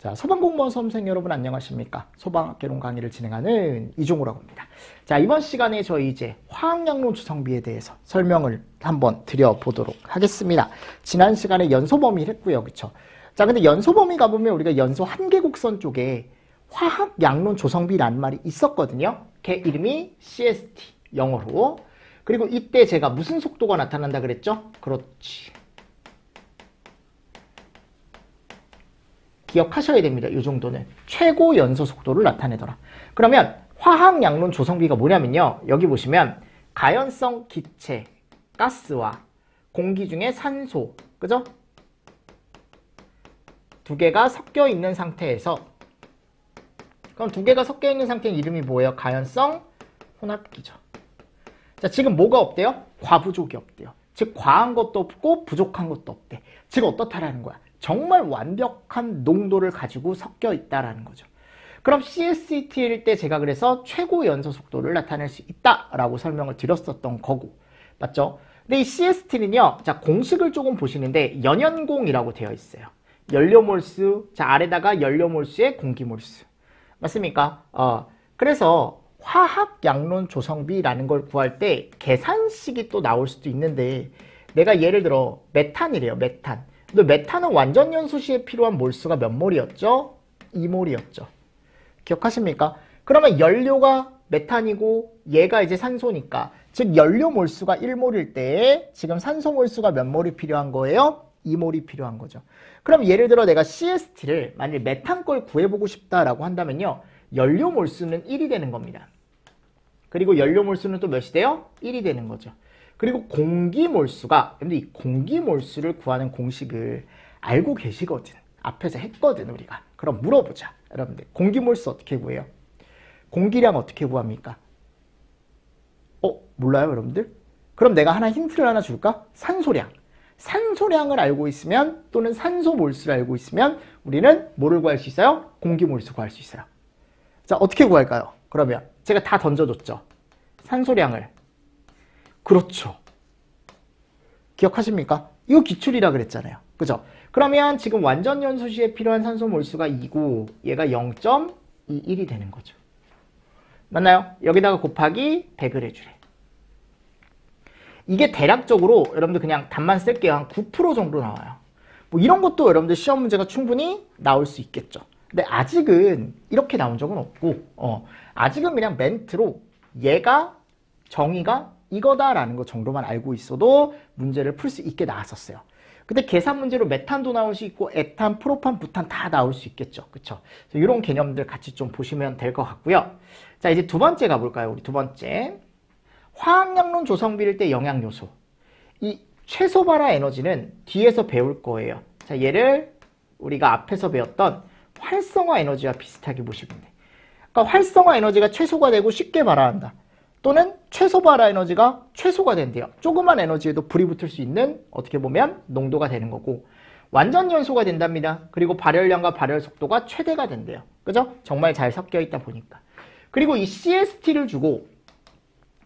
자, 소방공무원 수험생 여러분 안녕하십니까? 소방학개론 강의를 진행하는 이종우라고 합니다. 자, 이번 시간에 저희 이제 화학양론 조성비에 대해서 설명을 한번 드려보도록 하겠습니다. 지난 시간에 연소 범위를 했고요. 그쵸? 자, 근데 연소 범위 가보면 우리가 연소 한계곡선 쪽에 화학양론 조성비라는 말이 있었거든요. 걔 이름이 CST, 영어로. 그리고 이때 제가 무슨 속도가 나타난다 그랬죠? 그렇지. 기억하셔야 됩니다. 이 정도는 최고 연소 속도를 나타내더라. 그러면 화학양론 조성비가 뭐냐면요. 여기 보시면 가연성 기체, 가스와 공기 중에 산소, 그죠? 두 개가 섞여 있는 상태에서, 그럼 두 개가 섞여 있는 상태의 이름이 뭐예요? 가연성 혼합기죠. 자, 지금 뭐가 없대요? 과부족이 없대요. 즉 과한 것도 없고 부족한 것도 없대. 즉 어떻다라는 거야? 정말 완벽한 농도를 가지고 섞여 있다라는 거죠. 그럼 CST일 때 제가 그래서 최고 연소 속도를 나타낼 수 있다라고 설명을 드렸었던 거고, 맞죠? 근데 이 CST는요, 자, 공식을 조금 보시는데 연연공이라고 되어 있어요. 연료몰수, 자, 아래다가 연료몰수에 공기몰수. 맞습니까? 그래서 화학양론 조성비라는 걸 구할 때 계산식이 또 나올 수도 있는데, 내가 예를 들어 메탄이래요, 메탄. 근데 메탄은 완전 연소 시에 필요한 몰수가 몇 몰이었죠? 2몰이었죠. 기억하십니까? 그러면 연료가 메탄이고 얘가 이제 산소니까, 즉 연료 몰수가 1몰일 때 지금 산소 몰수가 몇 몰이 필요한 거예요? 2몰이 필요한 거죠. 그럼 예를 들어 내가 CST를 만일 메탄 걸 구해보고 싶다라고 한다면요, 연료 몰수는 1이 되는 겁니다. 그리고 연료 몰수는 또 몇이 돼요? 1이 되는 거죠. 그리고 공기 몰수가, 근데 이 공기 몰수를 구하는 공식을 알고 계시거든. 앞에서 했거든, 우리가. 그럼 물어보자. 여러분들, 공기 몰수 어떻게 구해요? 공기량 어떻게 구합니까? 몰라요, 여러분들? 그럼 내가 힌트를 하나 줄까? 산소량. 산소량을 알고 있으면, 또는 산소 몰수를 알고 있으면 우리는 뭐를 구할 수 있어요? 공기 몰수 구할 수 있어요. 자, 어떻게 구할까요? 그러면 제가 다 던져줬죠. 산소량을. 그렇죠. 기억하십니까? 이거 기출이라 그랬잖아요. 그죠? 그러면 지금 완전 연소 시에 필요한 산소 몰수가 2고 얘가 0.21이 되는 거죠. 맞나요? 여기다가 곱하기 100을 해주래. 이게 대략적으로 여러분들 그냥 답만 쓸게요. 한 9% 정도 나와요. 뭐 이런 것도 여러분들 시험 문제가 충분히 나올 수 있겠죠. 근데 아직은 이렇게 나온 적은 없고, 아직은 그냥 멘트로 얘가 정의가 이거다라는 거 정도만 알고 있어도 문제를 풀 수 있게 나왔었어요. 근데 계산 문제로 메탄도 나올 수 있고 에탄, 프로판, 부탄 다 나올 수 있겠죠. 그쵸? 이런 개념들 같이 좀 보시면 될 것 같고요. 자, 이제 두 번째 가볼까요? 우리 두 번째. 화학양론 조성비일 때 영양요소. 이 최소 발화 에너지는 뒤에서 배울 거예요. 자, 얘를 우리가 앞에서 배웠던 활성화 에너지와 비슷하게 보시면 돼. 그러니까 활성화 에너지가 최소가 되고 쉽게 발화한다. 또는 최소 발화 에너지가 최소가 된대요. 조그만 에너지에도 불이 붙을 수 있는, 어떻게 보면 농도가 되는 거고, 완전 연소가 된답니다. 그리고 발열량과 발열 속도가 최대가 된대요. 그죠? 정말 잘 섞여 있다 보니까. 그리고 이 CST를 주고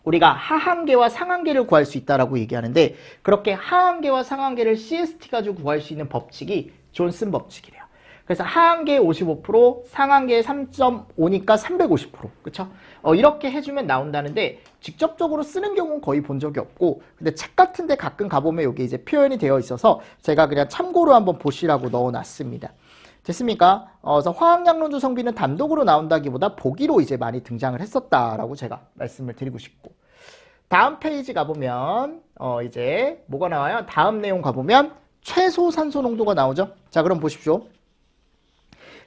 우리가 하한계와 상한계를 구할 수 있다라고 얘기하는데, 그렇게 하한계와 상한계를 CST 가지고 구할 수 있는 법칙이 존슨 법칙이래요. 그래서 하한계 55%, 상한계 3.5니까 350%. 그쵸? 이렇게 해주면 나온다는데, 직접적으로 쓰는 경우는 거의 본 적이 없고, 근데 책 같은 데 가끔 가보면 여기 이제 표현이 되어 있어서 제가 그냥 참고로 한번 보시라고 넣어놨습니다. 됐습니까? 그래서 화학양론 조성비는 단독으로 나온다기보다 보기로 이제 많이 등장을 했었다라고 제가 말씀을 드리고 싶고. 다음 페이지 가보면, 이제 뭐가 나와요? 다음 내용 가보면 최소 산소 농도가 나오죠? 자, 그럼 보십시오.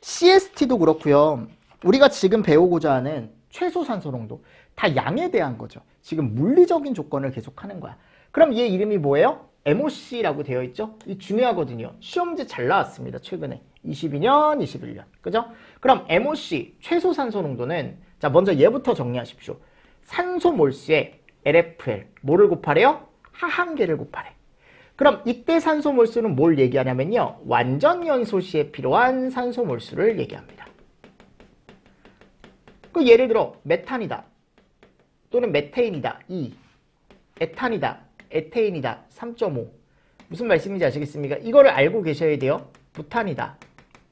CST도 그렇고요. 우리가 지금 배우고자 하는 최소 산소 농도, 다 양에 대한 거죠. 지금 물리적인 조건을 계속하는 거야. 그럼 얘 이름이 뭐예요? MOC라고 되어 있죠? 이 중요하거든요. 시험 문제 잘 나왔습니다. 최근에 22년, 21년. 그죠? 그럼 MOC 최소 산소 농도는, 자, 먼저 얘부터 정리하십시오. 산소 몰수에 LFL 뭐를 곱하래요? 하한계를 곱하래. 그럼 이때 산소 몰수는 뭘 얘기하냐면요, 완전 연소 시에 필요한 산소 몰수를 얘기합니다. 그 예를 들어 메탄이다, 또는 메테인이다 2, 에탄이다, 에테인이다 3.5. 무슨 말씀인지 아시겠습니까? 이거를 알고 계셔야 돼요. 부탄이다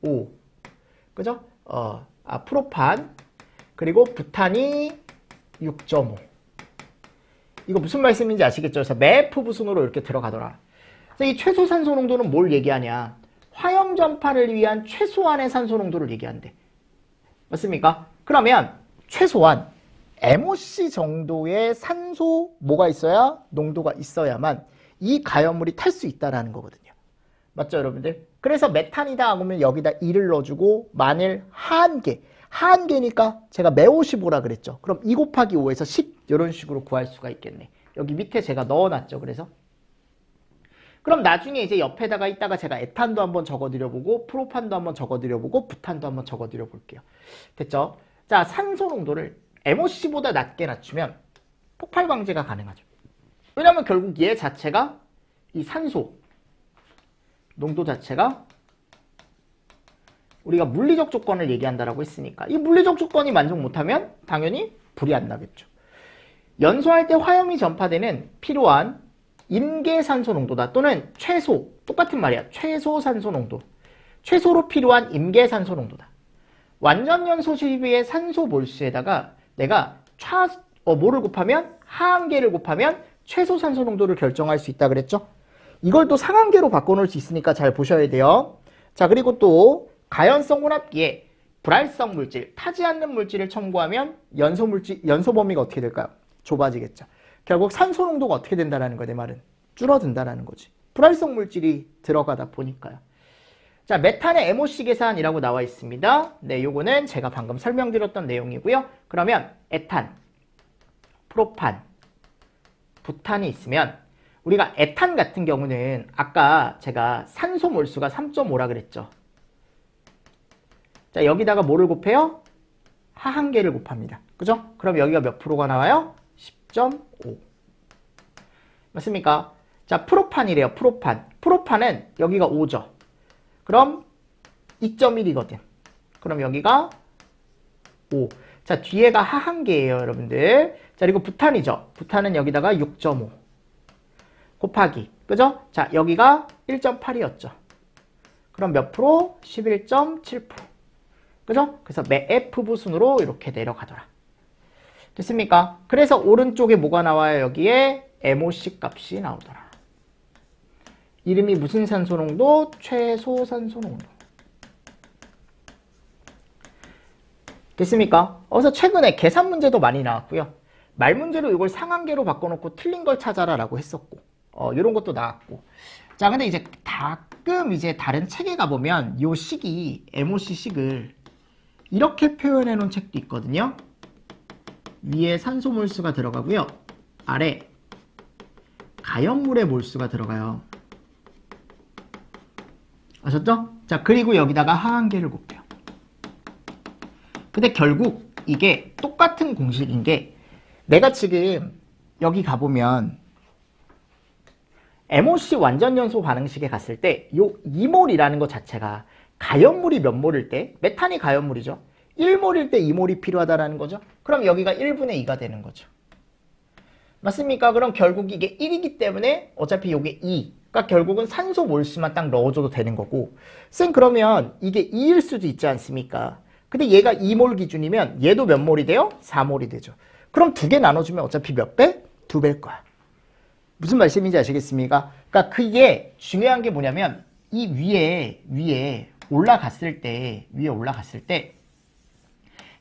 5. 그죠? 프로판 그리고 부탄이 6.5. 이거 무슨 말씀인지 아시겠죠? 그래서 매프 부순으로 이렇게 들어가더라. 그래서 이 최소 산소 농도는 뭘 얘기하냐? 화염 전파를 위한 최소한의 산소 농도를 얘기한대. 맞습니까? 그러면 최소한 MOC 정도의 산소 뭐가 있어야? 농도가 있어야만 이 가연물이 탈 수 있다라는 거거든요. 맞죠, 여러분들? 그래서 메탄이다 하면 여기다 2를 넣어주고 만일 하한계니까 제가 매오15라 그랬죠. 그럼 2 곱하기 5에서 10 이런 식으로 구할 수가 있겠네. 여기 밑에 제가 넣어놨죠. 그래서 그럼 나중에 이제 옆에다가 이따가 제가 에탄도 한번 적어드려보고 프로판도 한번 적어드려보고 부탄도 한번 적어드려볼게요. 됐죠? 자, 산소 농도를 MOC보다 낮게 낮추면 폭발 방지가 가능하죠. 왜냐면 결국 얘 자체가 이 산소 농도 자체가 우리가 물리적 조건을 얘기한다라고 했으니까 이 물리적 조건이 만족 못하면 당연히 불이 안 나겠죠. 연소할 때 화염이 전파되는 필요한 임계 산소 농도다 또는 최소, 똑같은 말이야. 최소 산소 농도. 최소로 필요한 임계 산소 농도다. 완전 연소 시비의 산소 몰수에다가 내가 뭐를 곱하면 하한계를 곱하면 최소 산소 농도를 결정할 수 있다 그랬죠. 이걸 또 상한계로 바꿔놓을 수 있으니까 잘 보셔야 돼요. 자, 그리고 또 가연성 혼합기에 불활성 물질, 타지 않는 물질을 첨가하면 연소 범위가 어떻게 될까요? 좁아지겠죠. 결국 산소 농도가 어떻게 된다라는 거야, 내 말은. 줄어든다라는 거지. 불활성 물질이 들어가다 보니까요. 자, 메탄의 MOC 계산이라고 나와 있습니다. 네, 요거는 제가 방금 설명드렸던 내용이고요. 그러면 에탄, 프로판, 부탄이 있으면 우리가 에탄 같은 경우는 아까 제가 산소 몰수가 3.5라 그랬죠. 자, 여기다가 뭐를 곱해요? 하한계를 곱합니다. 그죠? 그럼 여기가 몇 프로가 나와요? 10.5. 맞습니까? 자, 프로판이래요. 프로판은 여기가 5죠. 그럼 2.1이거든. 그럼 여기가 5. 자, 뒤에가 하한계예요, 여러분들. 자, 그리고 부탄이죠. 부탄은 여기다가 6.5 곱하기. 그죠? 자, 여기가 1.8이었죠. 그럼 몇 프로? 11.7%. 그죠? 그래서 매F 부순으로 이렇게 내려가더라. 됐습니까? 그래서 오른쪽에 뭐가 나와요? 여기에 MOC 값이 나오더라. 이름이 무슨 산소 농도? 최소 산소 농도. 됐습니까? 그래서 최근에 계산 문제도 많이 나왔고요. 말 문제로 이걸 상한계로 바꿔놓고 틀린 걸 찾아라 라고 했었고, 이런 것도 나왔고. 자, 근데 이제 가끔 이제 다른 책에 가보면 요 식이, MOC 식을 이렇게 표현해 놓은 책도 있거든요. 위에 산소 몰수가 들어가고요. 아래 가연물의 몰수가 들어가요. 아셨죠? 자, 그리고 여기다가 하한계를 곱해요. 근데 결국 이게 똑같은 공식인 게 내가 지금 여기 가보면 MOC 완전연소 반응식에 갔을 때 요 2몰이라는 것 자체가 가연물이 몇 몰일 때? 메탄이 가연물이죠. 1몰일 때 2몰이 필요하다라는 거죠. 그럼 여기가 1분의 2가 되는 거죠. 맞습니까? 그럼 결국 이게 1이기 때문에 어차피 이게 2. 그러니까 결국은 산소 몰수만 딱 넣어줘도 되는 거고. 쌤 그러면 이게 2일 수도 있지 않습니까? 근데 얘가 2몰 기준이면 얘도 몇 몰이 돼요? 4몰이 되죠. 그럼 두 개 나눠주면 어차피 몇 배? 2배일 거야. 무슨 말씀인지 아시겠습니까? 그러니까 그게 중요한 게 뭐냐면 이 위에 올라갔을 때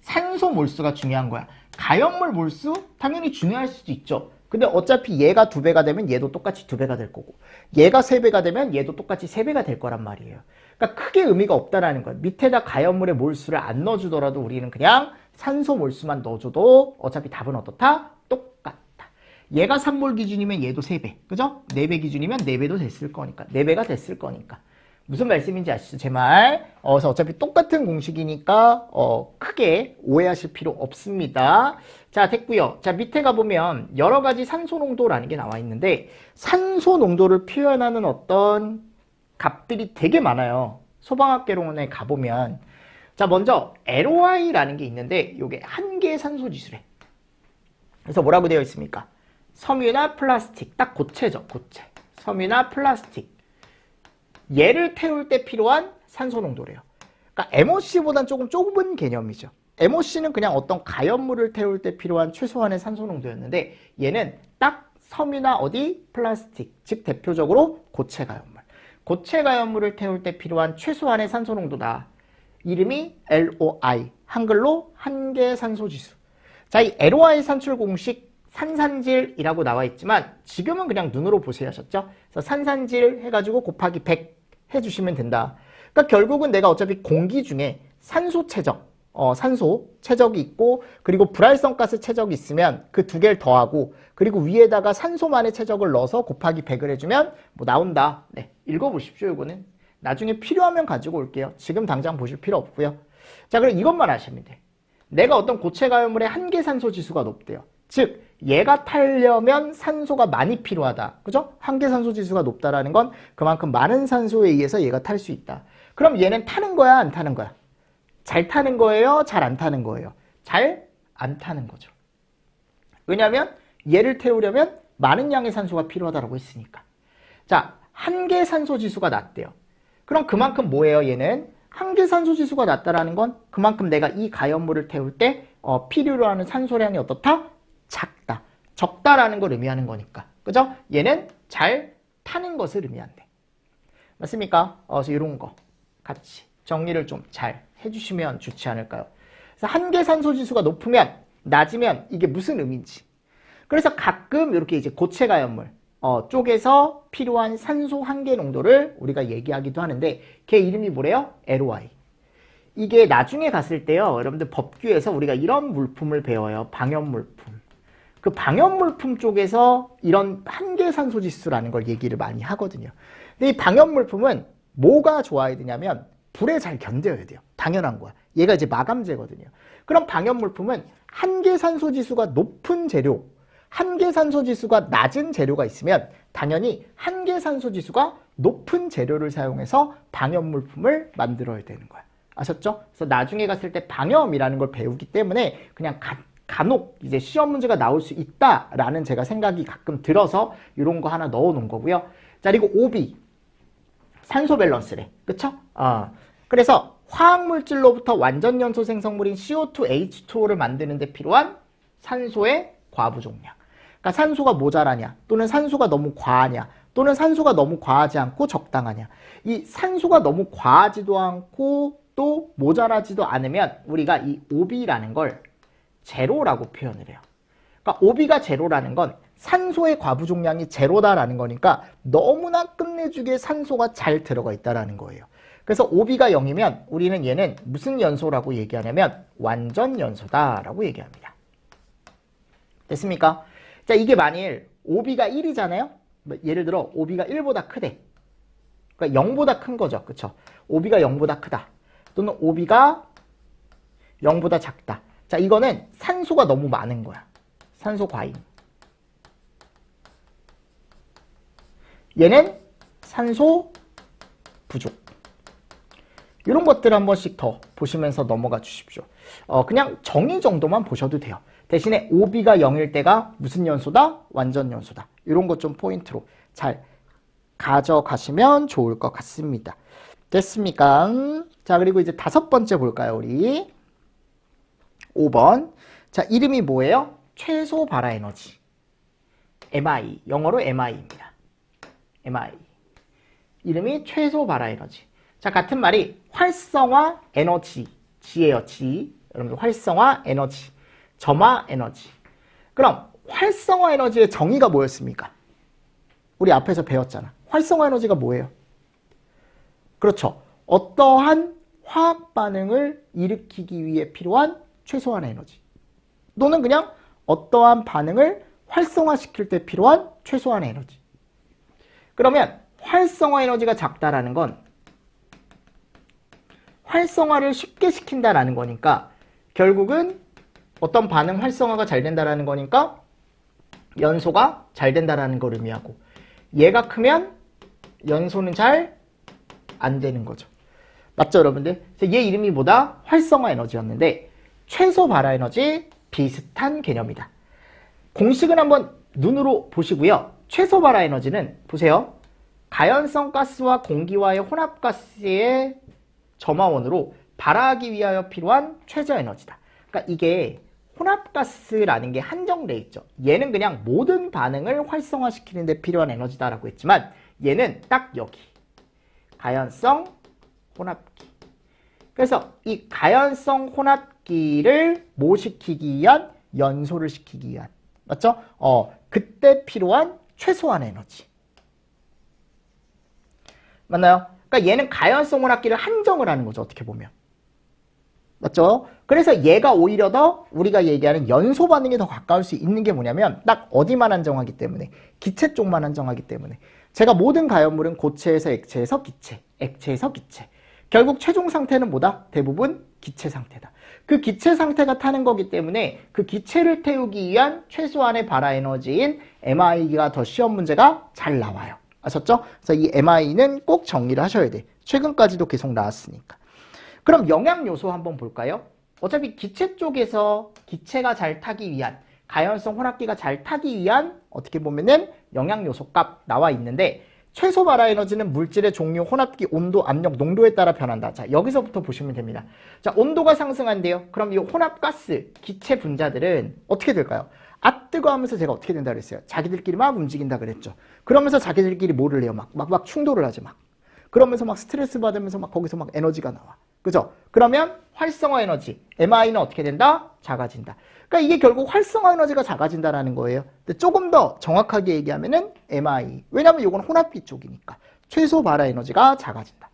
산소 몰수가 중요한 거야. 가연물 몰수? 당연히 중요할 수도 있죠. 근데 어차피 얘가 2배가 되면 얘도 똑같이 2배가 될 거고 얘가 3배가 되면 얘도 똑같이 3배가 될 거란 말이에요. 그러니까 크게 의미가 없다라는 거예요. 밑에다 가연물의 몰수를 안 넣어주더라도 우리는 그냥 산소 몰수만 넣어줘도 어차피 답은 어떻다? 똑같다. 얘가 3몰 기준이면 얘도 3배. 그죠? 4배 기준이면 4배도 됐을 거니까. 4배가 됐을 거니까. 무슨 말씀인지 아시죠? 제 말. 그래서 어차피 똑같은 공식이니까 크게 오해하실 필요 없습니다. 자, 됐고요. 자, 밑에 가보면 여러 가지 산소 농도라는 게 나와 있는데 산소 농도를 표현하는 어떤 값들이 되게 많아요. 소방학개론에 가보면 자, 먼저 LOI라는 게 있는데 이게 한 개의 산소 지수래. 그래서 뭐라고 되어 있습니까? 섬유나 플라스틱. 딱 고체죠. 고체. 섬유나 플라스틱. 얘를 태울 때 필요한 산소 농도래요. 그러니까 MOC보다는 조금 좁은 개념이죠. MOC는 그냥 어떤 가연물을 태울 때 필요한 최소한의 산소 농도였는데 얘는 딱 섬유나 어디 플라스틱, 즉 대표적으로 고체 가연물. 고체 가연물을 태울 때 필요한 최소한의 산소 농도다. 이름이 LOI, 한글로 한계 산소 지수. 자, 이 LOI 산출 공식 산산질이라고 나와 있지만 지금은 그냥 눈으로 보세요 하셨죠? 그래서 산산질 해가지고 곱하기 100 해주시면 된다. 그러니까 결국은 내가 어차피 공기 중에 산소 최적, 산소 최적이 있고 그리고 불활성가스 최적이 있으면 그 두 개를 더하고 그리고 위에다가 산소만의 최적을 넣어서 곱하기 100을 해주면 뭐 나온다. 네, 읽어보십시오. 이거는 나중에 필요하면 가지고 올게요. 지금 당장 보실 필요 없고요. 자, 그럼 이것만 아시면 돼. 내가 어떤 고체 가연물의 한계 산소 지수가 높대요. 즉 얘가 타려면 산소가 많이 필요하다. 그죠? 한계 산소 지수가 높다라는 건 그만큼 많은 산소에 의해서 얘가 탈 수 있다. 그럼 얘는 타는 거야, 안 타는 거야? 잘 타는 거예요? 잘 안 타는 거예요? 잘 안 타는 거죠. 왜냐하면 얘를 태우려면 많은 양의 산소가 필요하다고 했으니까. 자, 한계 산소 지수가 낮대요. 그럼 그만큼 뭐예요? 얘는 한계 산소 지수가 낮다라는 건 그만큼 내가 이 가연물을 태울 때 필요로 하는 산소량이 어떻다? 작다. 적다라는 걸 의미하는 거니까. 그죠? 얘는 잘 타는 것을 의미한대. 맞습니까? 그래서 이런 거 같이 정리를 좀 잘 해주시면 좋지 않을까요? 그래서 한계 산소 지수가 높으면 낮으면 이게 무슨 의미인지. 그래서 가끔 이렇게 이제 고체 가연물 쪽에서 필요한 산소 한계 농도를 우리가 얘기하기도 하는데 걔 이름이 뭐래요? LOI. 이게 나중에 갔을 때요. 여러분들 법규에서 우리가 이런 물품을 배워요. 방염물품. 그 방염물품 쪽에서 이런 한계 산소 지수라는 걸 얘기를 많이 하거든요. 근데 이 방염물품은 뭐가 좋아야 되냐면 불에 잘 견뎌야 돼요. 당연한 거야. 얘가 이제 마감재거든요. 그럼 방염물품은 한계 산소 지수가 높은 재료, 한계 산소 지수가 낮은 재료가 있으면 당연히 한계 산소 지수가 높은 재료를 사용해서 방염물품을 만들어야 되는 거야. 아셨죠? 그래서 나중에 갔을 때 방염이라는 걸 배우기 때문에 그냥 간혹 이제 시험 문제가 나올 수 있다라는 제가 생각이 가끔 들어서 이런 거 하나 넣어 놓은 거고요. 자, 그리고 OB. 산소 밸런스래. 그쵸? 그래서 화학물질로부터 완전 연소 생성물인 CO2, H2O를 만드는 데 필요한 산소의 과부종량. 그러니까 산소가 모자라냐, 또는 산소가 너무 과하냐, 또는 산소가 너무 과하지 않고 적당하냐. 이 산소가 너무 과하지도 않고 또 모자라지도 않으면 우리가 이 OB라는 걸 제로라고 표현을 해요. 그러니까 OB가 제로라는 건 산소의 과부종량이 제로다라는 거니까 너무나 끝내주게 산소가 잘 들어가 있다라는 거예요. 그래서 OB가 0이면 우리는 얘는 무슨 연소라고 얘기하냐면 완전 연소다라고 얘기합니다. 됐습니까? 자, 이게 만일 OB가 1이잖아요. 예를 들어 OB가 1보다 크대. 그러니까 0보다 큰 거죠. 그쵸? OB가 0보다 크다. 또는 OB가 0보다 작다. 자, 이거는 산소가 너무 많은 거야. 산소 과잉. 얘는 산소 부족. 이런 것들 한 번씩 더 보시면서 넘어가 주십시오. 그냥 정의 정도만 보셔도 돼요. 대신에 OB가 0일 때가 무슨 연소다? 완전 연소다. 이런 것 좀 포인트로 잘 가져가시면 좋을 것 같습니다. 됐습니까? 자, 그리고 이제 5번째 볼까요, 우리? 5번. 자, 이름이 뭐예요? 최소 발화 에너지. MI. 영어로 MI입니다. MI. 이름이 최소 발화 에너지. 자, 같은 말이 활성화 에너지. G예요, G. 여러분들 활성화 에너지. 점화 에너지. 그럼 활성화 에너지의 정의가 뭐였습니까? 우리 앞에서 배웠잖아. 활성화 에너지가 뭐예요? 그렇죠. 어떠한 화학 반응을 일으키기 위해 필요한 최소한의 에너지. 또는 그냥 어떠한 반응을 활성화시킬 때 필요한 최소한의 에너지. 그러면 활성화 에너지가 작다라는 건 활성화를 쉽게 시킨다라는 거니까 결국은 어떤 반응 활성화가 잘 된다라는 거니까 연소가 잘 된다라는 걸 의미하고 얘가 크면 연소는 잘 안 되는 거죠. 맞죠, 여러분들? 얘 이름이 뭐다? 활성화 에너지였는데 최소 발화 에너지 비슷한 개념이다. 공식은 한번 눈으로 보시고요. 최소 발화 에너지는 보세요. 가연성 가스와 공기와의 혼합가스의 점화원으로 발화하기 위하여 필요한 최저 에너지다. 그러니까 이게 혼합가스라는 게 한정돼 있죠. 얘는 그냥 모든 반응을 활성화시키는 데 필요한 에너지다라고 했지만 얘는 딱 여기 가연성 혼합기. 그래서 이 가연성 혼합기를 뭐 시키기 위한? 연소를 시키기 위한. 맞죠? 그때 필요한 최소한의 에너지. 맞나요? 그러니까 얘는 가연성 혼합기를 한정을 하는 거죠. 어떻게 보면. 맞죠? 그래서 얘가 오히려 더 우리가 얘기하는 연소 반응에 더 가까울 수 있는 게 뭐냐면 딱 어디만 한정하기 때문에 기체 쪽만 한정하기 때문에 제가 모든 가연물은 고체에서 액체에서 기체, 액체에서 기체. 결국 최종 상태는 뭐다? 대부분 기체 상태다. 그 기체 상태가 타는 거기 때문에 그 기체를 태우기 위한 최소한의 발화 에너지인 MI가 더 시험 문제가 잘 나와요. 아셨죠? 그래서 이 MI는 꼭 정리를 하셔야 돼. 최근까지도 계속 나왔으니까. 그럼 영양 요소 한번 볼까요? 어차피 기체 쪽에서 기체가 잘 타기 위한, 가연성 혼합기가 잘 타기 위한 어떻게 보면은 영양 요소 값 나와 있는데 최소 발화 에너지는 물질의 종류, 혼합기, 온도, 압력, 농도에 따라 변한다. 자, 여기서부터 보시면 됩니다. 자, 온도가 상승한대요. 그럼 이 혼합가스, 기체 분자들은 어떻게 될까요? 아 뜨거 하면서 제가 어떻게 된다 그랬어요? 자기들끼리 막 움직인다 그랬죠. 그러면서 자기들끼리 뭐를 해요? 막 충돌을 하죠. 막. 그러면서 막 스트레스 받으면서 막 거기서 막 에너지가 나와. 그죠? 그러면 활성화 에너지, MI는 어떻게 된다? 작아진다. 그러니까 이게 결국 활성화 에너지가 작아진다라는 거예요. 근데 조금 더 정확하게 얘기하면은 MI. 왜냐면 이건 혼합기 쪽이니까. 최소 발화 에너지가 작아진다.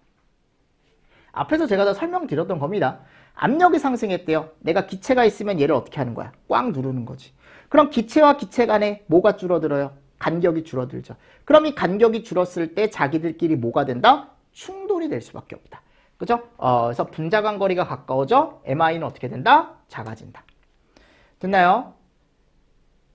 앞에서 제가 다 설명드렸던 겁니다. 압력이 상승했대요. 내가 기체가 있으면 얘를 어떻게 하는 거야? 꽉 누르는 거지. 그럼 기체와 기체 간에 뭐가 줄어들어요? 간격이 줄어들죠. 그럼 이 간격이 줄었을 때 자기들끼리 뭐가 된다? 충돌이 될 수밖에 없다. 그죠? 그래서 분자 간 거리가 가까워져 MI는 어떻게 된다? 작아진다. 됐나요?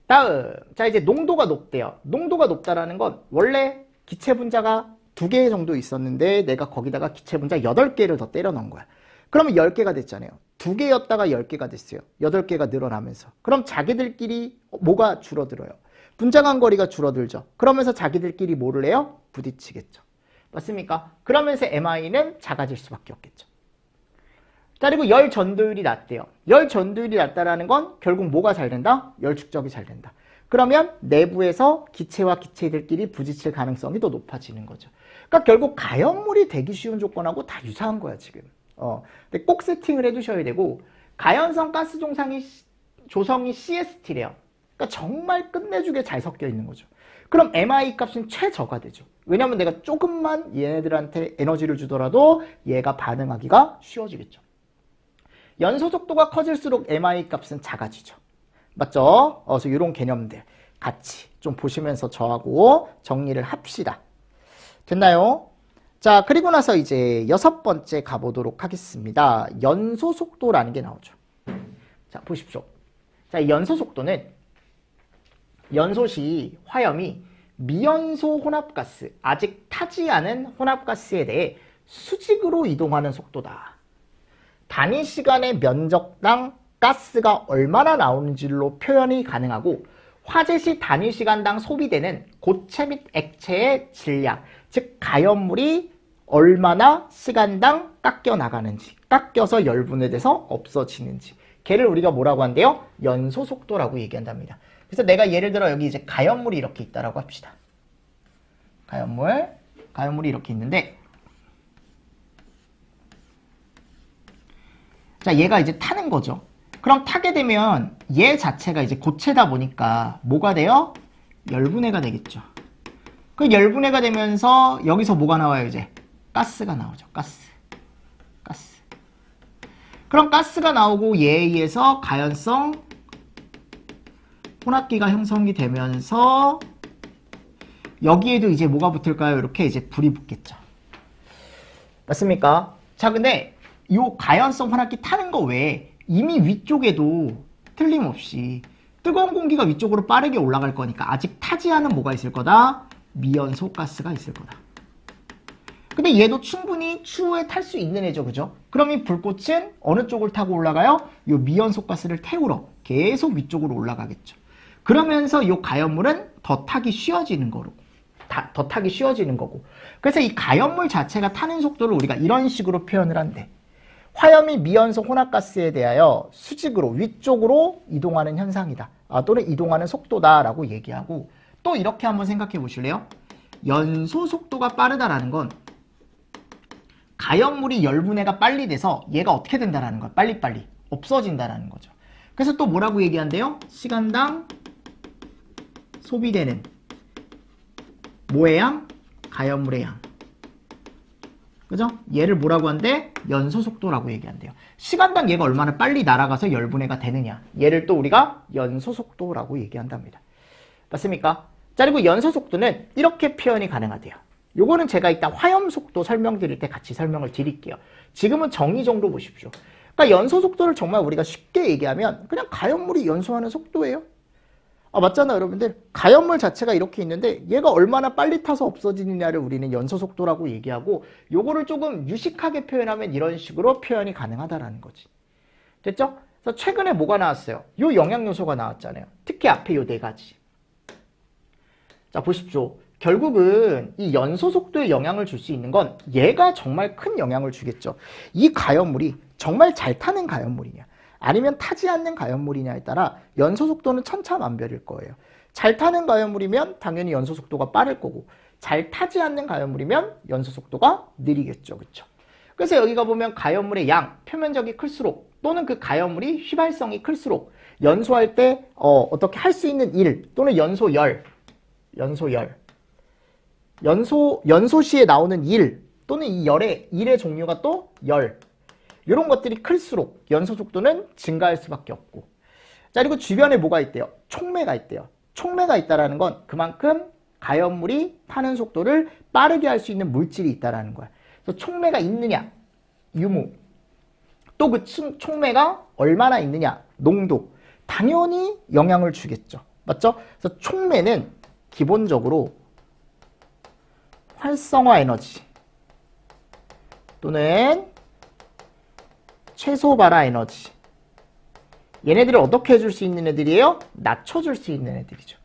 다음. 자, 이제 농도가 높대요. 농도가 높다라는 건 원래 기체 분자가 2개 정도 있었는데 내가 거기다가 기체 분자 8개를 더 때려 넣은 거야. 그러면 10개가 됐잖아요. 2개였다가 10개가 됐어요. 8개가 늘어나면서. 그럼 자기들끼리 뭐가 줄어들어요? 분자 간 거리가 줄어들죠. 그러면서 자기들끼리 뭐를 해요? 부딪히겠죠. 맞습니까? 그러면서 MI는 작아질 수밖에 없겠죠. 자, 그리고 열 전도율이 낮대요. 열 전도율이 낮다라는 건 결국 뭐가 잘 된다? 열 축적이 잘 된다. 그러면 내부에서 기체와 기체들끼리 부딪힐 가능성이 더 높아지는 거죠. 그러니까 결국 가연물이 되기 쉬운 조건하고 다 유사한 거야, 지금. 근데 꼭 세팅을 해두셔야 되고, 가연성 가스 조성이 CST래요. 그러니까 정말 끝내주게 잘 섞여 있는 거죠. 그럼 MI 값은 최저가 되죠. 왜냐면 내가 조금만 얘네들한테 에너지를 주더라도 얘가 반응하기가 쉬워지겠죠. 연소 속도가 커질수록 MI 값은 작아지죠. 맞죠? 그래서 이런 개념들 같이 좀 보시면서 저하고 정리를 합시다. 됐나요? 자, 그리고 나서 이제 6번째 가보도록 하겠습니다. 연소 속도라는 게 나오죠. 자, 보십시오. 자, 연소 속도는 연소시 화염이 미연소 혼합가스, 아직 타지 않은 혼합가스에 대해 수직으로 이동하는 속도다. 단위 시간의 면적당 가스가 얼마나 나오는지로 표현이 가능하고 화재 시 단위 시간당 소비되는 고체 및 액체의 질량, 즉 가연물이 얼마나 시간당 깎여 나가는지, 깎여서 열분해돼서 없어지는지, 걔를 우리가 뭐라고 한대요? 연소 속도라고 얘기한답니다. 그래서 내가 예를 들어 여기 이제 가연물이 이렇게 있다라고 합시다. 가연물이 이렇게 있는데, 자, 얘가 이제 타는 거죠. 그럼 타게 되면 얘 자체가 이제 고체다 보니까 뭐가 돼요? 열분해가 되겠죠. 그 열분해가 되면서 여기서 뭐가 나와요? 이제 가스가 나오죠. 가스. 그럼 가스가 나오고 얘에 의해서 가연성 혼합기가 형성이 되면서 여기에도 이제 뭐가 붙을까요? 이렇게 이제 불이 붙겠죠. 맞습니까? 자, 근데 이 가연성 혼합기 타는 거 외에 이미 위쪽에도 틀림없이 뜨거운 공기가 위쪽으로 빠르게 올라갈 거니까 아직 타지 않은 뭐가 있을 거다? 미연소 가스가 있을 거다. 근데 얘도 충분히 추후에 탈 수 있는 애죠. 그죠? 그럼 이 불꽃은 어느 쪽을 타고 올라가요? 이 미연소 가스를 태우러 계속 위쪽으로 올라가겠죠. 그러면서 이 가연물은 더 타기 쉬워지는 거고. 그래서 이 가연물 자체가 타는 속도를 우리가 이런 식으로 표현을 한대. 화염이 미연소 혼합가스에 대하여 수직으로 위쪽으로 이동하는 현상이다. 또는 이동하는 속도다라고 얘기하고 또 이렇게 한번 생각해 보실래요? 연소 속도가 빠르다라는 건 가연물이 열분해가 빨리 돼서 얘가 어떻게 된다라는 거야. 빨리빨리 없어진다라는 거죠. 그래서 또 뭐라고 얘기한대요? 시간당 소비되는 뭐의 양? 가연물의 양. 그죠? 얘를 뭐라고 한대? 연소 속도라고 얘기한대요. 시간당 얘가 얼마나 빨리 날아가서 열분해가 되느냐. 얘를 또 우리가 연소 속도라고 얘기한답니다. 맞습니까? 자, 그리고 연소 속도는 이렇게 표현이 가능하대요. 요거는 제가 이따 화염 속도 설명드릴 때 같이 설명을 드릴게요. 지금은 정의 정도 보십시오. 그러니까 연소 속도를 정말 우리가 쉽게 얘기하면 그냥 가연물이 연소하는 속도예요. 맞잖아요, 여러분들. 가연물 자체가 이렇게 있는데 얘가 얼마나 빨리 타서 없어지느냐를 우리는 연소 속도라고 얘기하고 요거를 조금 유식하게 표현하면 이런 식으로 표현이 가능하다라는 거지. 됐죠? 그래서 최근에 뭐가 나왔어요? 요 영양 요소가 나왔잖아요. 특히 앞에 요 네 가지. 자, 보십시오. 결국은 이 연소 속도에 영향을 줄 수 있는 건 얘가 정말 큰 영향을 주겠죠. 이 가연물이 정말 잘 타는 가연물이냐 아니면 타지 않는 가연물이냐에 따라 연소 속도는 천차만별일 거예요. 잘 타는 가연물이면 당연히 연소 속도가 빠를 거고 잘 타지 않는 가연물이면 연소 속도가 느리겠죠. 그렇죠? 그래서 여기가 보면 가연물의 양, 표면적이 클수록 또는 그 가연물이 휘발성이 클수록 연소할 때 어떻게 할 수 있는 일 또는 연소열 연소시에 나오는 일 또는 이 열의 일의 종류가 또 열 이런 것들이 클수록 연소 속도는 증가할 수밖에 없고 자 그리고 주변에 뭐가 있대요? 촉매가 있대요. 촉매가 있다라는 건 그만큼 가연물이 타는 속도를 빠르게 할 수 있는 물질이 있다라는 거야. 그래서 촉매가 있느냐 유무 또 그 촉매가 얼마나 있느냐 농도 당연히 영향을 주겠죠. 맞죠? 그래서 촉매는 기본적으로 활성화 에너지 또는 최소 발화 에너지 얘네들을 어떻게 해줄 수 있는 애들이에요? 낮춰줄 수 있는 애들이죠.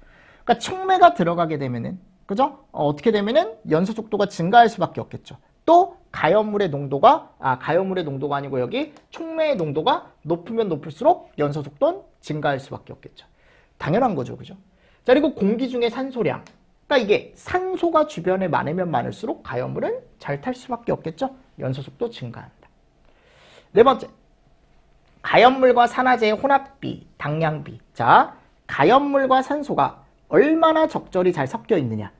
그러니까 촉매가 들어가게 되면은 그죠? 어떻게 되면은 연소 속도가 증가할 수밖에 없겠죠. 또 가연물의 농도가 아니고 여기 촉매의 농도가 높으면 높을수록 연소 속도는 증가할 수밖에 없겠죠. 당연한 거죠. 그죠? 자, 그리고 공기 중에 산소량. 그러니까 이게 산소가 주변에 많으면 많을수록 가연물은 잘 탈 수밖에 없겠죠. 연소 속도 증가한다. 네 번째. 가연물과 산화제의 혼합비, 당량비. 자, 가연물과 산소가 얼마나 적절히 잘 섞여 있느냐.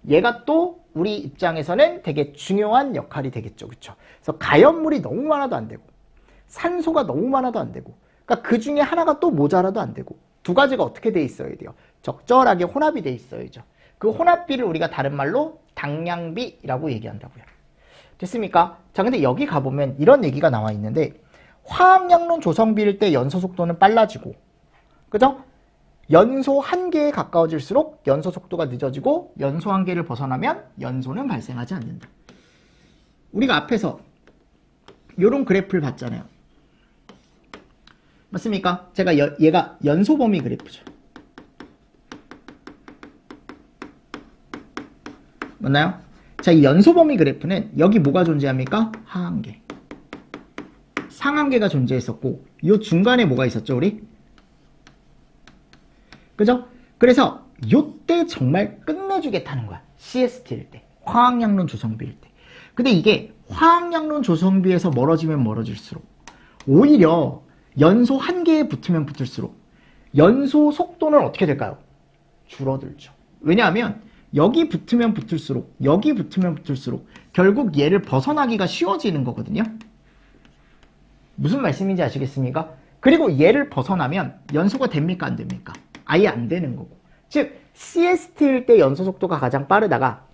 얘가 또 우리 입장에서는 되게 중요한 역할이 되겠죠. 그렇죠? 그래서 가연물이 너무 많아도 안 되고 산소가 너무 많아도 안 되고 그러니까 그 중에 하나가 또 모자라도 안 되고 두 가지가 어떻게 돼 있어야 돼요? 적절하게 혼합이 돼 있어야죠. 그 혼합비를 우리가 다른 말로 당량비라고 얘기한다고요. 됐습니까? 자, 근데 여기 가보면 이런 얘기가 나와 있는데 화학양론 조성비일 때 연소 속도는 빨라지고 그죠? 연소 한계에 가까워질수록 연소 속도가 늦어지고 연소 한계를 벗어나면 연소는 발생하지 않는다. 우리가 앞에서 이런 그래프를 봤잖아요. 맞습니까? 제가 얘가 연소 범위 그래프죠. 맞나요? 자, 이 연소 범위 그래프는 여기 뭐가 존재합니까? 하한계. 상한계가 존재했었고 이 중간에 뭐가 있었죠, 우리? 그죠? 그래서 요때 정말 끝내주겠다는 거야. CST일 때. 화학양론 조성비일 때. 근데 이게 화학양론 조성비에서 멀어지면 멀어질수록 오히려 연소 한계에 붙으면 붙을수록 연소 속도는 어떻게 될까요? 줄어들죠. 왜냐하면 여기 붙으면 붙을수록 여기 붙으면 붙을수록 결국 얘를 벗어나기가 쉬워지는 거거든요. 무슨 말씀인지 아시겠습니까? 그리고 얘를 벗어나면 연소가 됩니까? 안 됩니까? 아예 안 되는 거고. 즉 CST일 때 연소 속도가 가장 빠르다가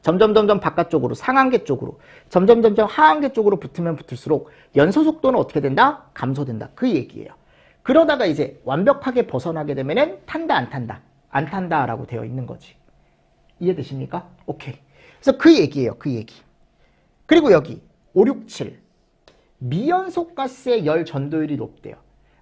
점점 바깥쪽으로 상한계 쪽으로 점점 하한계 쪽으로 붙으면 붙을수록 연소 속도는 어떻게 된다? 감소된다. 그 얘기예요. 그러다가 이제 완벽하게 벗어나게 되면은 탄다 안 탄다? 안 탄다라고 되어 있는 거지. 이해되십니까? 오케이. 그래서 그 얘기예요. 그 얘기. 그리고 여기 567 미연소 가스의 열 전도율이 높대요.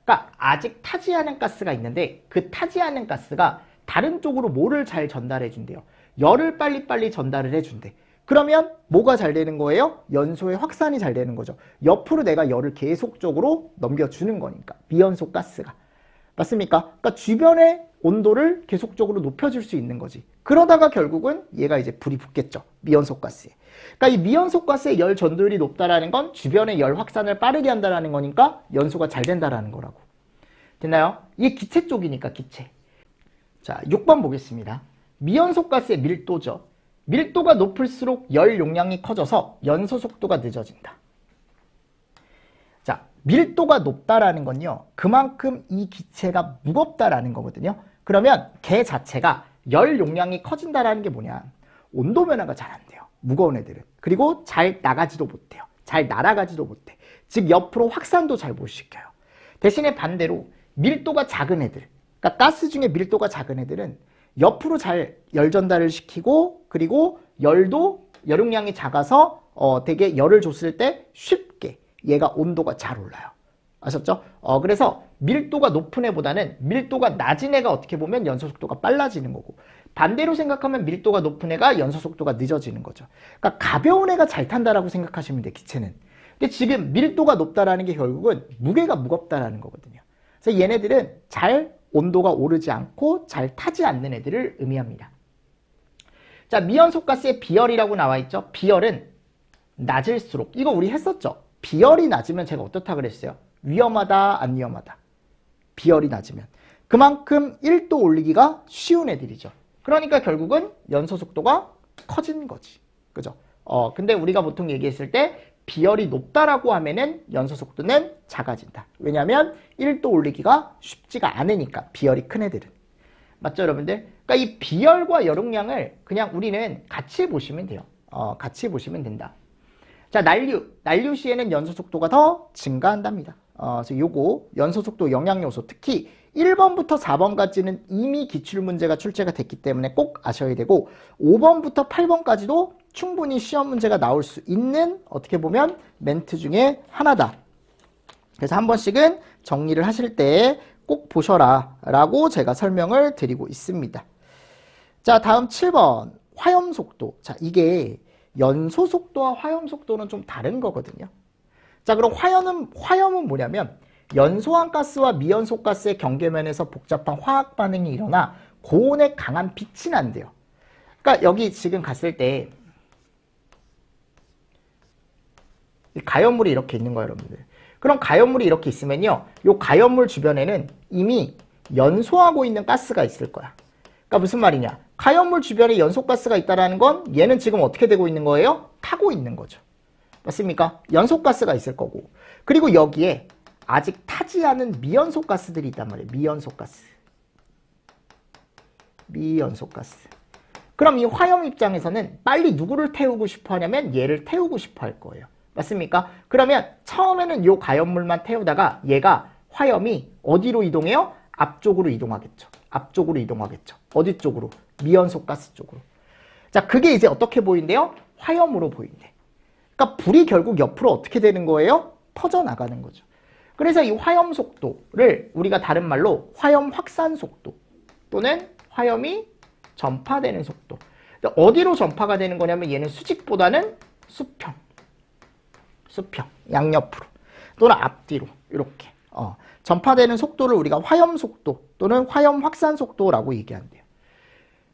그러니까 아직 타지 않은 가스가 있는데 그 타지 않은 가스가 다른 쪽으로 뭐를 잘 전달해 준대요. 열을 빨리빨리 전달을 해준대. 그러면 뭐가 잘 되는 거예요? 연소의 확산이 잘 되는 거죠. 옆으로 내가 열을 계속적으로 넘겨주는 거니까. 미연소 가스가. 맞습니까? 그러니까 주변의 온도를 계속적으로 높여줄 수 있는 거지. 그러다가 결국은 얘가 이제 불이 붙겠죠. 미연소 가스에. 그러니까 이 미연소 가스의 열 전도율이 높다라는 건 주변의 열 확산을 빠르게 한다라는 거니까 연소가 잘 된다라는 거라고. 됐나요? 이게 기체 쪽이니까 기체. 자, 6번 보겠습니다. 미연소 가스의 밀도죠. 밀도가 높을수록 열 용량이 커져서 연소 속도가 늦어진다. 자, 밀도가 높다라는 건요. 그만큼 이 기체가 무겁다라는 거거든요. 그러면 걔 자체가 열 용량이 커진다라는 게 뭐냐. 온도 변화가 잘 안 돼요. 무거운 애들은. 그리고 잘 나가지도 못해요. 잘 날아가지도 못해. 즉 옆으로 확산도 잘 못 시켜요. 대신에 반대로 밀도가 작은 애들, 그러니까 가스 중에 밀도가 작은 애들은 옆으로 잘 열 전달을 시키고 그리고 열도 열용량이 작아서 되게 열을 줬을 때 쉽게 얘가 온도가 잘 올라요. 아셨죠? 그래서 밀도가 높은 애보다는 밀도가 낮은 애가 어떻게 보면 연소 속도가 빨라지는 거고 반대로 생각하면 밀도가 높은 애가 연소 속도가 늦어지는 거죠. 그러니까 가벼운 애가 잘 탄다라고 생각하시면 돼, 기체는. 근데 지금 밀도가 높다라는 게 결국은 무게가 무겁다라는 거거든요. 그래서 얘네들은 잘 온도가 오르지 않고 잘 타지 않는 애들을 의미합니다. 자, 미연소 가스의 비열이라고 나와 있죠. 비열은 낮을수록, 이거 우리 했었죠. 비열이 낮으면 제가 어떻다 그랬어요? 위험하다, 안 위험하다. 비열이 낮으면. 그만큼 1도 올리기가 쉬운 애들이죠. 그러니까 결국은 연소 속도가 커진 거지. 그죠? 근데 우리가 보통 얘기했을 때 비열이 높다라고 하면은 연소 속도는 작아진다. 왜냐하면 1도 올리기가 쉽지가 않으니까, 비열이 큰 애들은. 맞죠, 여러분들? 그러니까 이 비열과 열용량을 그냥 우리는 같이 보시면 돼요. 같이 보시면 된다. 자, 난류 시에는 연소 속도가 더 증가한답니다. 그래서 요거 연소 속도 영향 요소, 특히 1번부터 4번까지는 이미 기출문제가 출제가 됐기 때문에 꼭 아셔야 되고 5번부터 8번까지도 충분히 시험 문제가 나올 수 있는 어떻게 보면 멘트 중에 하나다. 그래서 한 번씩은 정리를 하실 때 꼭 보셔라 라고 제가 설명을 드리고 있습니다. 자, 다음 7번 화염 속도. 자, 이게 연소 속도와 화염 속도는 좀 다른 거거든요. 자, 그럼 화염은 뭐냐면 연소한 가스와 미연소 가스의 경계면에서 복잡한 화학 반응이 일어나 고온에 강한 빛이 난대요. 그러니까 여기 지금 갔을 때 가연물이 이렇게 있는 거예요, 여러분들. 그럼 가연물이 이렇게 있으면요, 요 가연물 주변에는 이미 연소하고 있는 가스가 있을 거야. 그러니까 무슨 말이냐? 가연물 주변에 연소가스가 있다는 건 얘는 지금 어떻게 되고 있는 거예요? 타고 있는 거죠. 맞습니까? 연소가스가 있을 거고. 그리고 여기에 아직 타지 않은 미연소가스들이 있단 말이에요. 미연소가스. 그럼 이 화염 입장에서는 빨리 누구를 태우고 싶어 하냐면 얘를 태우고 싶어 할 거예요. 맞습니까? 그러면 처음에는 이 가연물만 태우다가 얘가 화염이 어디로 이동해요? 앞쪽으로 이동하겠죠. 어디 쪽으로? 미연소 가스 쪽으로. 자, 그게 이제 어떻게 보인대요? 화염으로 보인대. 그러니까 불이 결국 옆으로 어떻게 되는 거예요? 퍼져나가는 거죠. 그래서 이 화염 속도를 우리가 다른 말로 화염 확산 속도 또는 화염이 전파되는 속도. 어디로 전파가 되는 거냐면 얘는 수직보다는 수평, 양옆으로 또는 앞뒤로 이렇게 전파되는 속도를 우리가 화염 속도 또는 화염 확산 속도라고 얘기한대요.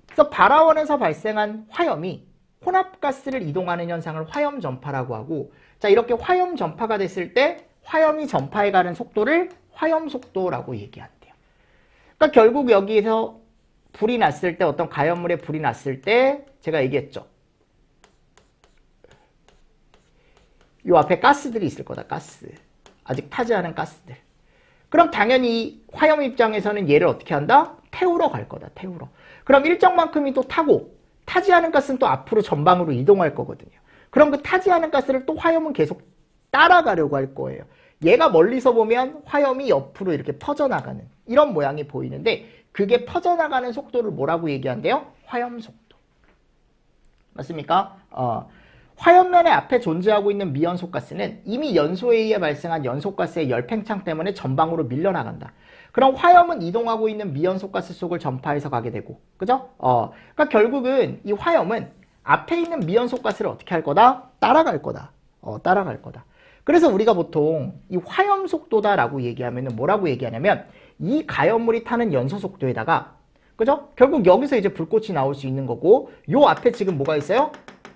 그래서 발화원에서 발생한 화염이 혼합가스를 이동하는 현상을 화염 전파라고 하고, 자, 이렇게 화염 전파가 됐을 때 화염이 전파해 가는 속도를 화염 속도라고 얘기한대요. 그러니까 결국 여기에서 불이 났을 때, 어떤 가연물에 불이 났을 때 제가 얘기했죠. 요 앞에 가스들이 있을 거다. 가스. 아직 타지 않은 가스들. 그럼 당연히 화염 입장에서는 얘를 어떻게 한다? 태우러 갈 거다. 태우러. 그럼 일정만큼이 또 타고, 타지 않은 가스는 또 앞으로 전방으로 이동할 거거든요. 그럼 그 타지 않은 가스를 또 화염은 계속 따라가려고 할 거예요. 얘가 멀리서 보면 화염이 옆으로 이렇게 퍼져나가는 이런 모양이 보이는데, 그게 퍼져나가는 속도를 뭐라고 얘기한대요? 화염 속도. 맞습니까? 화염면의 앞에 존재하고 있는 미연소가스는 이미 연소에 의해 발생한 연소가스의 열팽창 때문에 전방으로 밀려나간다. 그럼 화염은 이동하고 있는 미연소가스 속을 전파해서 가게 되고, 그죠? 그러니까 결국은 이 화염은 앞에 있는 미연소가스를 어떻게 할 거다? 따라갈 거다. 따라갈 거다. 그래서 우리가 보통 이 화염 속도다라고 얘기하면은 뭐라고 얘기하냐면 이 가연물이 타는 연소 속도에다가 그죠? 결국 여기서 이제 불꽃이 나올 수 있는 거고 요 앞에 지금 뭐가 있어요?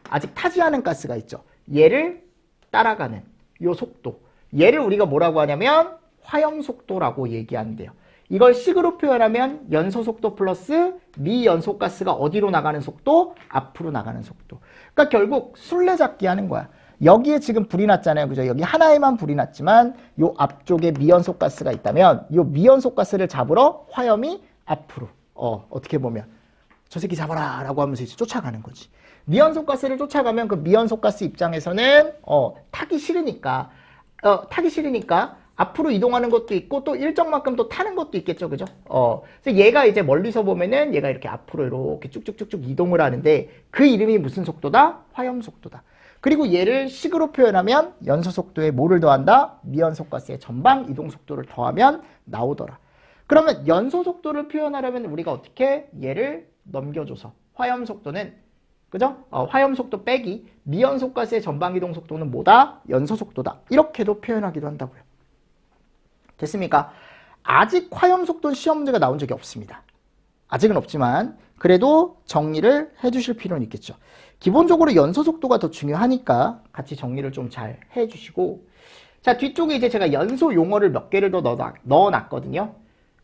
아직 타지 않은 가스가 있죠. 얘를 따라가는 요 속도. 얘를 우리가 뭐라고 하냐면 화염 속도라고 얘기하는데요. 이걸 식으로 표현하면 연소 속도 플러스 미연소 가스가 어디로 나가는 속도? 앞으로 나가는 속도. 그러니까 결국 술래잡기 하는 거야. 여기에 지금 불이 났잖아요. 그죠? 여기 하나에만 불이 났지만 요 앞쪽에 미연소 가스가 있다면 요 미연소 가스를 잡으러 화염이 앞으로 어떻게 보면 저 새끼 잡아라 라고 하면서 이제 쫓아가는 거지. 미연소 가스를 쫓아가면 그 미연소 가스 입장에서는 타기 싫으니까 앞으로 이동하는 것도 있고 또 일정만큼 또 타는 것도 있겠죠. 그죠? 그래서 얘가 이제 멀리서 보면은 얘가 이렇게 앞으로 이렇게 쭉쭉쭉쭉 이동을 하는데 그 이름이 무슨 속도다? 화염 속도다. 그리고 얘를 식으로 표현하면 연소 속도에 뭐를 더한다? 미연소 가스의 전방 이동 속도를 더하면 나오더라. 그러면 연소 속도를 표현하려면 우리가 어떻게 얘를 넘겨줘서 화염 속도는 그죠? 화염 속도 빼기 미연소 가스의 전방 이동 속도는 뭐다? 연소 속도다. 이렇게도 표현하기도 한다고요. 됐습니까? 아직 화염 속도 시험 문제가 나온 적이 없습니다. 아직은 없지만 그래도 정리를 해주실 필요는 있겠죠. 기본적으로 연소 속도가 더 중요하니까 같이 정리를 좀 잘 해주시고 자 뒤쪽에 이제 제가 연소 용어를 몇 개를 더 넣어놨거든요.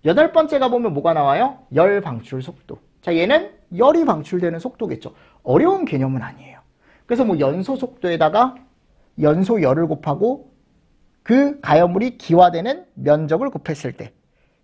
8번째가 보면 뭐가 나와요? 열 방출 속도. 자 얘는 열이 방출되는 속도겠죠. 어려운 개념은 아니에요. 그래서 뭐 연소 속도에다가 연소 열을 곱하고 그 가연물이 기화되는 면적을 곱했을 때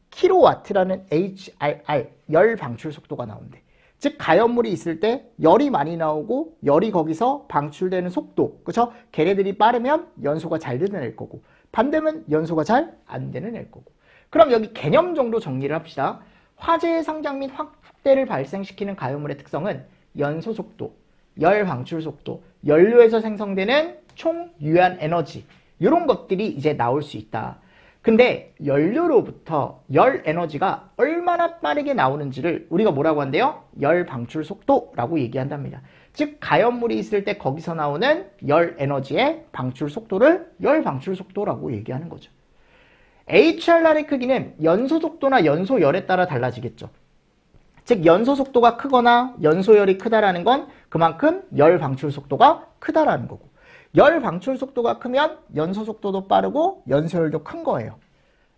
킬로와트라는 HRR 열 방출 속도가 나온대. 즉 가연물이 있을 때 열이 많이 나오고 열이 거기서 방출되는 속도 그렇죠? 걔네들이 빠르면 연소가 잘 되는 애일 거고 반대면 연소가 잘 안 되는 애일 거고. 그럼 여기 개념 정도 정리를 합시다. 화재의 상장 및 확대를 발생시키는 가연물의 특성은 연소 속도, 열 방출 속도, 연료에서 생성되는 총 유한 에너지 이런 것들이 이제 나올 수 있다. 근데 연료로부터 열 에너지가 얼마나 빠르게 나오는지를 우리가 뭐라고 한대요? 열 방출 속도라고 얘기한답니다. 즉 가연물이 있을 때 거기서 나오는 열 에너지의 방출 속도를 열 방출 속도라고 얘기하는 거죠. HRR의 크기는 연소 속도나 연소 열에 따라 달라지겠죠. 즉 연소 속도가 크거나 연소열이 크다라는 건 그만큼 열 방출 속도가 크다라는 거고 열 방출 속도가 크면 연소 속도도 빠르고 연소열도 큰 거예요.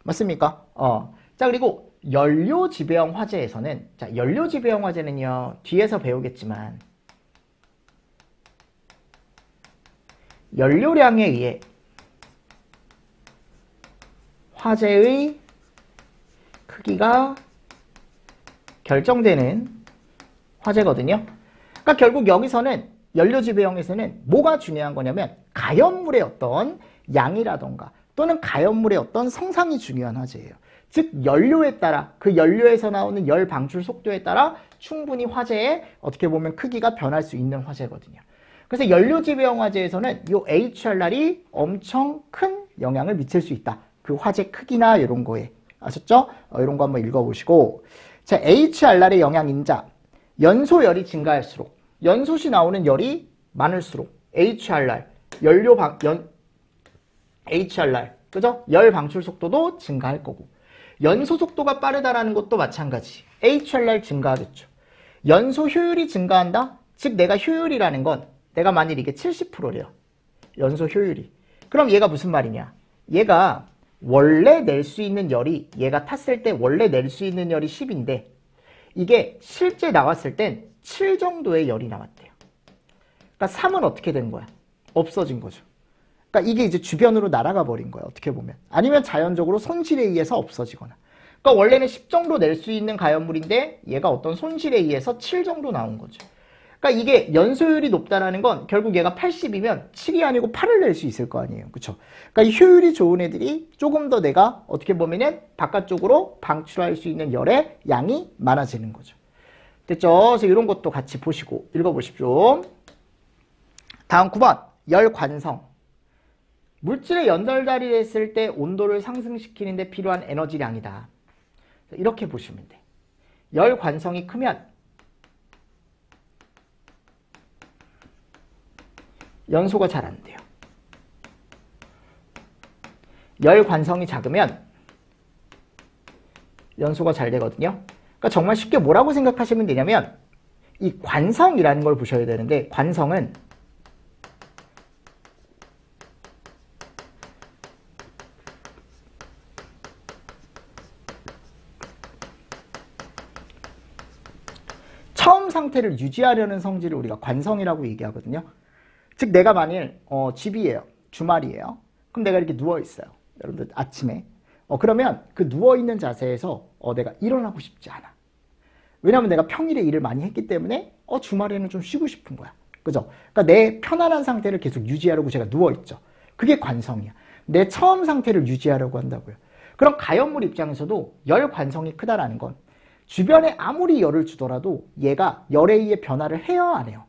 맞습니까? 자 그리고 연료 지배형 화재에서는 자 연료 지배형 화재는요 뒤에서 배우겠지만 연료량에 의해 화재의 크기가 결정되는 화재거든요. 그러니까 결국 여기서는 연료지배형에서는 뭐가 중요한 거냐면 가연물의 어떤 양이라던가 또는 가연물의 어떤 성상이 중요한 화재예요. 즉 연료에 따라 그 연료에서 나오는 열 방출 속도에 따라 충분히 화재의 어떻게 보면 크기가 변할 수 있는 화재거든요. 그래서 연료지배형 화재에서는 이 HRR이 엄청 큰 영향을 미칠 수 있다. 그 화재 크기나 이런 거에 아셨죠? 이런 거 한번 읽어보시고 자 HRR의 영향인자 연소열이 증가할수록 연소시 나오는 열이 많을수록 HRR HRR 그죠? 열 방출 속도도 증가할 거고 연소 속도가 빠르다라는 것도 마찬가지 HRR 증가하겠죠. 연소 효율이 증가한다? 즉 내가 효율이라는 건 내가 만일 이게 70%래요. 연소 효율이. 그럼 얘가 무슨 말이냐? 얘가 원래 낼 수 있는 열이 얘가 탔을 때 원래 낼 수 있는 열이 10인데 이게 실제 나왔을 땐 7 정도의 열이 나왔대요. 그러니까 3은 어떻게 된 거야? 없어진 거죠. 그러니까 이게 이제 주변으로 날아가 버린 거야. 어떻게 보면. 아니면 자연적으로 손실에 의해서 없어지거나. 그러니까 원래는 10 정도 낼 수 있는 가연물인데 얘가 어떤 손실에 의해서 7 정도 나온 거죠. 그러니까 이게 연소율이 높다라는 건 결국 얘가 80이면 7이 아니고 8을 낼 수 있을 거 아니에요. 그쵸? 그러니까 이 효율이 좋은 애들이 조금 더 내가 어떻게 보면은 바깥쪽으로 방출할 수 있는 열의 양이 많아지는 거죠. 됐죠? 그래서 이런 것도 같이 보시고 읽어보십시오. 다음 9번. 열관성. 물질의 연결다리를 했을 때 온도를 상승시키는 데 필요한 에너지량이다. 이렇게 보시면 돼. 열관성이 크면 연소가 잘 안 돼요. 열 관성이 작으면 연소가 잘 되거든요. 그러니까 정말 쉽게 뭐라고 생각하시면 되냐면 이 관성이라는 걸 보셔야 되는데 관성은 처음 상태를 유지하려는 성질을 우리가 관성이라고 얘기하거든요. 즉 내가 만일 집이에요. 주말이에요. 그럼 내가 이렇게 누워있어요. 여러분들 아침에. 그러면 그 누워있는 자세에서 내가 일어나고 싶지 않아. 왜냐하면 내가 평일에 일을 많이 했기 때문에 주말에는 좀 쉬고 싶은 거야. 그죠? 그러니까 내 편안한 상태를 계속 유지하려고 제가 누워있죠. 그게 관성이야. 내 처음 상태를 유지하려고 한다고요. 그럼 가연물 입장에서도 열 관성이 크다라는 건 주변에 아무리 열을 주더라도 얘가 열에 의해 변화를 해요? 안 해요?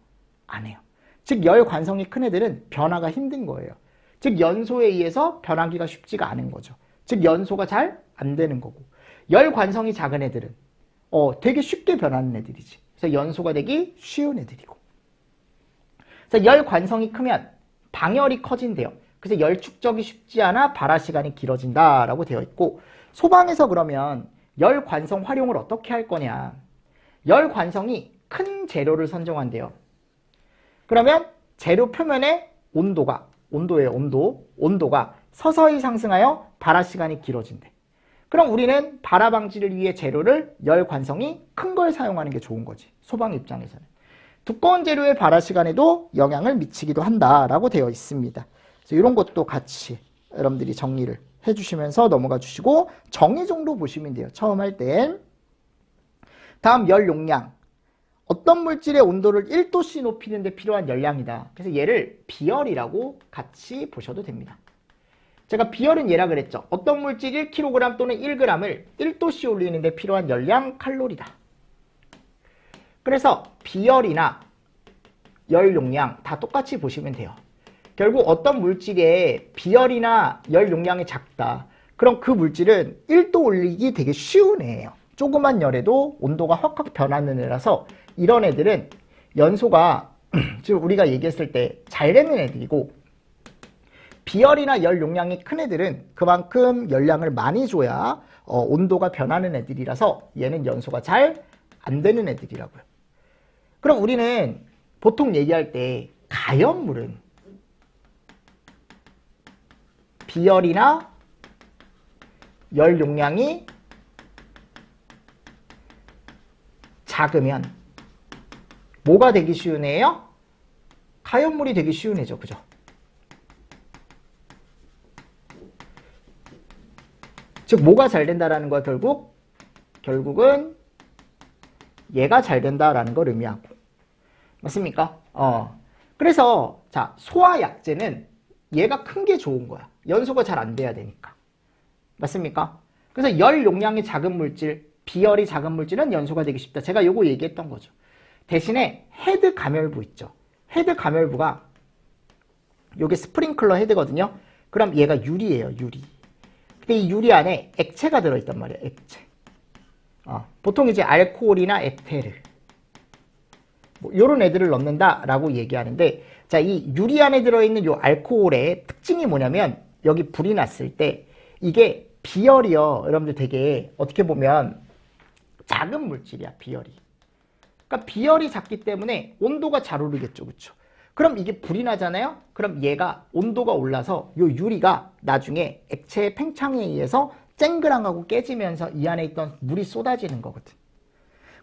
안 해요. 즉 열 관성이 큰 애들은 변화가 힘든 거예요. 즉 연소에 의해서 변하기가 쉽지가 않은 거죠. 즉 연소가 잘 안 되는 거고 열 관성이 작은 애들은 되게 쉽게 변하는 애들이지. 그래서 연소가 되기 쉬운 애들이고 그래서 열 관성이 크면 방열이 커진대요. 그래서 열 축적이 쉽지 않아 발화 시간이 길어진다라고 되어 있고 소방에서 그러면 열 관성 활용을 어떻게 할 거냐. 열 관성이 큰 재료를 선정한대요. 그러면 재료 표면의 온도가 서서히 상승하여 발화 시간이 길어진대. 그럼 우리는 발화 방지를 위해 재료를 열 관성이 큰 걸 사용하는 게 좋은 거지. 소방 입장에서는. 두꺼운 재료의 발화 시간에도 영향을 미치기도 한다라고 되어 있습니다. 그래서 이런 것도 같이 여러분들이 정리를 해주시면서 넘어가 주시고 정의 정도 보시면 돼요. 처음 할 때. 다음 열 용량. 어떤 물질의 온도를 1도씨 높이는 데 필요한 열량이다. 그래서 얘를 비열이라고 같이 보셔도 됩니다. 제가 비열은 얘라 그랬죠. 어떤 물질 1kg 또는 1g을 1도씨 올리는 데 필요한 열량 칼로리다. 그래서 비열이나 열 용량 다 똑같이 보시면 돼요. 결국 어떤 물질의 비열이나 열 용량이 작다. 그럼 그 물질은 1도 올리기 되게 쉬운 애예요. 조그만 열에도 온도가 확확 변하는 애라서 이런 애들은 연소가 지금 우리가 얘기했을 때 잘 되는 애들이고 비열이나 열 용량이 큰 애들은 그만큼 열량을 많이 줘야 온도가 변하는 애들이라서 얘는 연소가 잘 안 되는 애들이라고요. 그럼 우리는 보통 얘기할 때 가연물은 비열이나 열 용량이 작으면 뭐가 되기 쉬운 애예요? 가연물이 되기 쉬운 애죠. 그죠? 즉 뭐가 잘 된다라는 거야 결국은 얘가 잘 된다라는 걸 의미하고 맞습니까? 그래서 자 소화약제는 얘가 큰 게 좋은 거야. 연소가 잘 안 돼야 되니까. 맞습니까? 그래서 열 용량이 작은 물질, 비열이 작은 물질은 연소가 되기 쉽다. 제가 요거 얘기했던 거죠. 대신에 헤드 감열부 있죠. 헤드 감열부가 요게 스프링클러 헤드거든요. 그럼 얘가 유리예요. 유리. 근데 이 유리 안에 액체가 들어있단 말이에요. 액체. 보통 이제 알코올이나 에테르 뭐 요런 애들을 넣는다라고 얘기하는데 자, 이 유리 안에 들어있는 요 알코올의 특징이 뭐냐면 여기 불이 났을 때 이게 비열이요. 여러분들 되게 어떻게 보면 작은 물질이야. 비열이. 그러니까 비열이 작기 때문에 온도가 잘 오르겠죠. 그렇죠? 그럼 이게 불이 나잖아요. 그럼 얘가 온도가 올라서 요 유리가 나중에 액체의 팽창에 의해서 쨍그랑하고 깨지면서 이 안에 있던 물이 쏟아지는 거거든.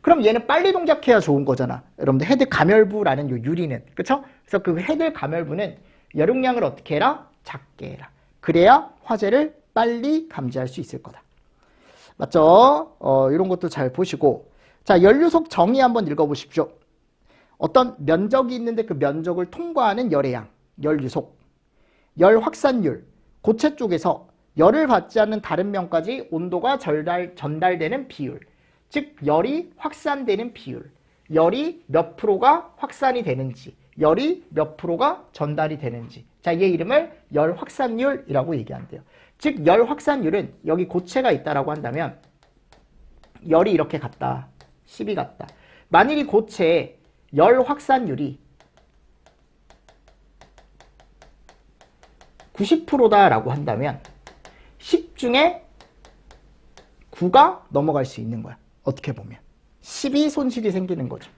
그럼 얘는 빨리 동작해야 좋은 거잖아. 여러분들 헤드 감열부라는 요 유리는. 그쵸? 그래서 그 헤드 감열부는 열용량을 어떻게 해라? 작게 해라. 그래야 화재를 빨리 감지할 수 있을 거다. 맞죠? 이런 것도 잘 보시고. 자, 연료속 정의 한번 읽어보십시오. 어떤 면적이 있는데 그 면적을 통과하는 열의 양, 열유속, 열 확산율, 고체 쪽에서 열을 받지 않는 다른 면까지 온도가 전달되는 비율, 즉 열이 확산되는 비율, 열이 몇 프로가 확산이 되는지, 열이 몇 프로가 전달이 되는지. 자, 얘 이름을 열 확산율이라고 얘기한대요. 즉 열 확산율은 여기 고체가 있다라고 한다면 열이 이렇게 갔다. 10이 갔다. 만일 이 고체에 열 확산율이 90%다라고 한다면 10 중에 9가 넘어갈 수 있는 거야. 어떻게 보면 10이 손실이 생기는 거죠.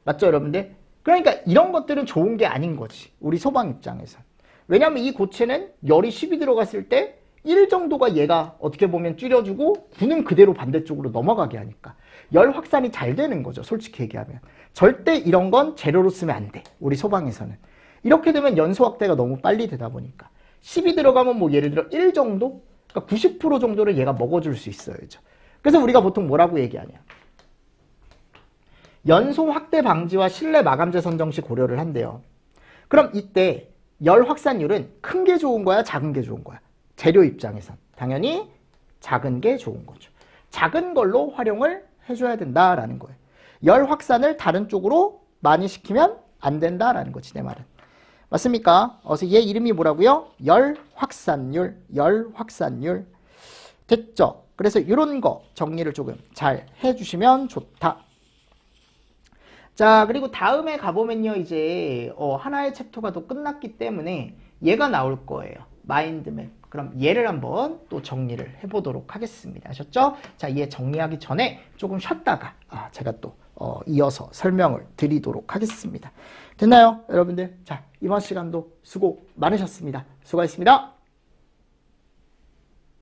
맞죠, 여러분들? 그러니까 이런 것들은 좋은 게 아닌 거지, 우리 소방 입장에서. 왜냐하면 이 고체는 열이 10이 들어갔을 때 1 정도가 얘가 어떻게 보면 줄여주고 9는 그대로 반대쪽으로 넘어가게 하니까 열 확산이 잘 되는 거죠, 솔직히 얘기하면. 절대 이런 건 재료로 쓰면 안 돼, 우리 소방에서는. 이렇게 되면 연소 확대가 너무 빨리 되다 보니까 10이 들어가면 뭐 예를 들어 1 정도? 그러니까 90% 정도를 얘가 먹어줄 수 있어야죠. 그래서 우리가 보통 뭐라고 얘기하냐, 연소 확대 방지와 실내 마감재 선정 시 고려를 한대요. 그럼 이때 열 확산율은 큰 게 좋은 거야, 작은 게 좋은 거야? 재료 입장에선 당연히 작은 게 좋은 거죠. 작은 걸로 활용을 해줘야 된다라는 거예요. 열 확산을 다른 쪽으로 많이 시키면 안 된다라는 거지, 내 말은. 맞습니까? 그래서 얘 이름이 뭐라고요? 열 확산율, 열 확산율. 됐죠? 그래서 이런 거 정리를 조금 잘 해주시면 좋다. 자, 그리고 다음에 가보면요, 이제 하나의 챕터가 또 끝났기 때문에 얘가 나올 거예요. 마인드맵. 그럼 얘를 한번 또 정리를 해보도록 하겠습니다. 아셨죠? 자, 얘 정리하기 전에 조금 쉬었다가 제가 또 이어서 설명을 드리도록 하겠습니다. 됐나요, 여러분들? 자, 이번 시간도 수고 많으셨습니다. 수고하셨습니다.